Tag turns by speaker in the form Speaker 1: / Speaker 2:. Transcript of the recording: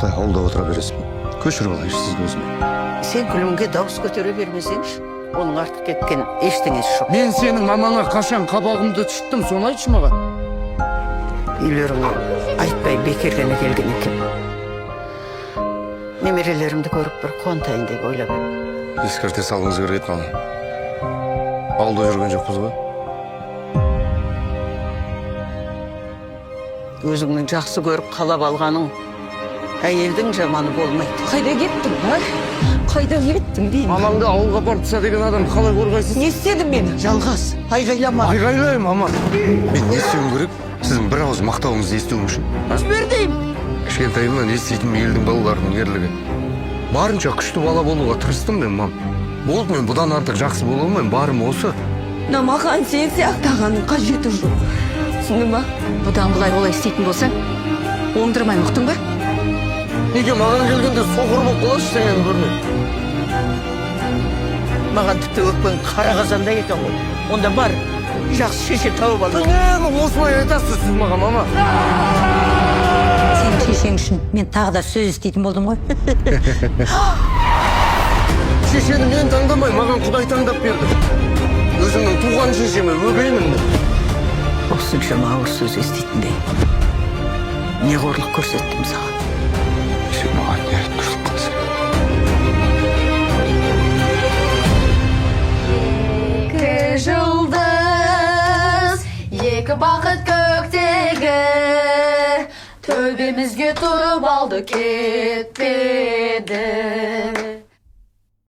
Speaker 1: осылай ауылда отыра бересің. Көшіріп алайыншы сізді өзіме.
Speaker 2: Сен күлімге дауыс көтере бермесеңші, оның артық кеткен ештеңесі жоқ.
Speaker 3: Мен сенің мамаңа қашан қабағымды түшіттім, соны айтшы маған.
Speaker 2: Үйлеріңе айтпай бекергені келген екен. Немерелерімді көріп бір қуантайын деп ойлап едім.
Speaker 1: Ескерте салыңыз керек маған. Ауылда жүрген жоқпыз ба?
Speaker 2: Өзіңнің жақсы көріп қалап алғаның әйелдің жаманы болмайды.
Speaker 4: Қайда кеттің, а? Қайда кеттің деймін.
Speaker 3: Мамаңды ауылға апарып деген адам қалай қорғайсыз?
Speaker 4: Не істедің мені?
Speaker 2: Жалғас, айғайлама.
Speaker 3: Айғайлаймын, мама.
Speaker 1: Мен не істеуім керек? Сіздің бір ауыз мақтауыңызды естуім үшін.
Speaker 2: Жібер деймін.
Speaker 1: Кішкентайымнан еститін елдің балаларының ерлігі. Барынша күшті бала болуға тырыстым мен, мам. Болды, мен бұдан артық жақсы бола алмаймын, барым осы.
Speaker 4: Маған сен сияқтағанның қажеті жоқ. Түсіндің ба?
Speaker 5: Бұдан бұлай олай істейтін болса, оңдырмай ұқтың ба?
Speaker 3: Неге маған келгенде соқыр болып қаласыз сенен көрмей?
Speaker 2: Маған тіпті өкпең қара қазанда екен ғой. Онда бар, жақсы шеше тауып ал.
Speaker 3: Неге осылай айтасыз сіз маған, мама?
Speaker 5: Сен шешең үшін мен тағы да сөз естейтін болдым ғой.
Speaker 3: Шешені мен таңдамай, маған Құдай таңдап берді. Өзімнің туған шешеме өгеймін.
Speaker 2: Осыншама ауыр сөз естейтіндей. Не қорлық көрсеттім саған.
Speaker 1: Сен маған не айтқыштық қылсың?
Speaker 6: Екі жұлдыз, екі бақыт көктегі, төбемізге тұрып алды кетпеді.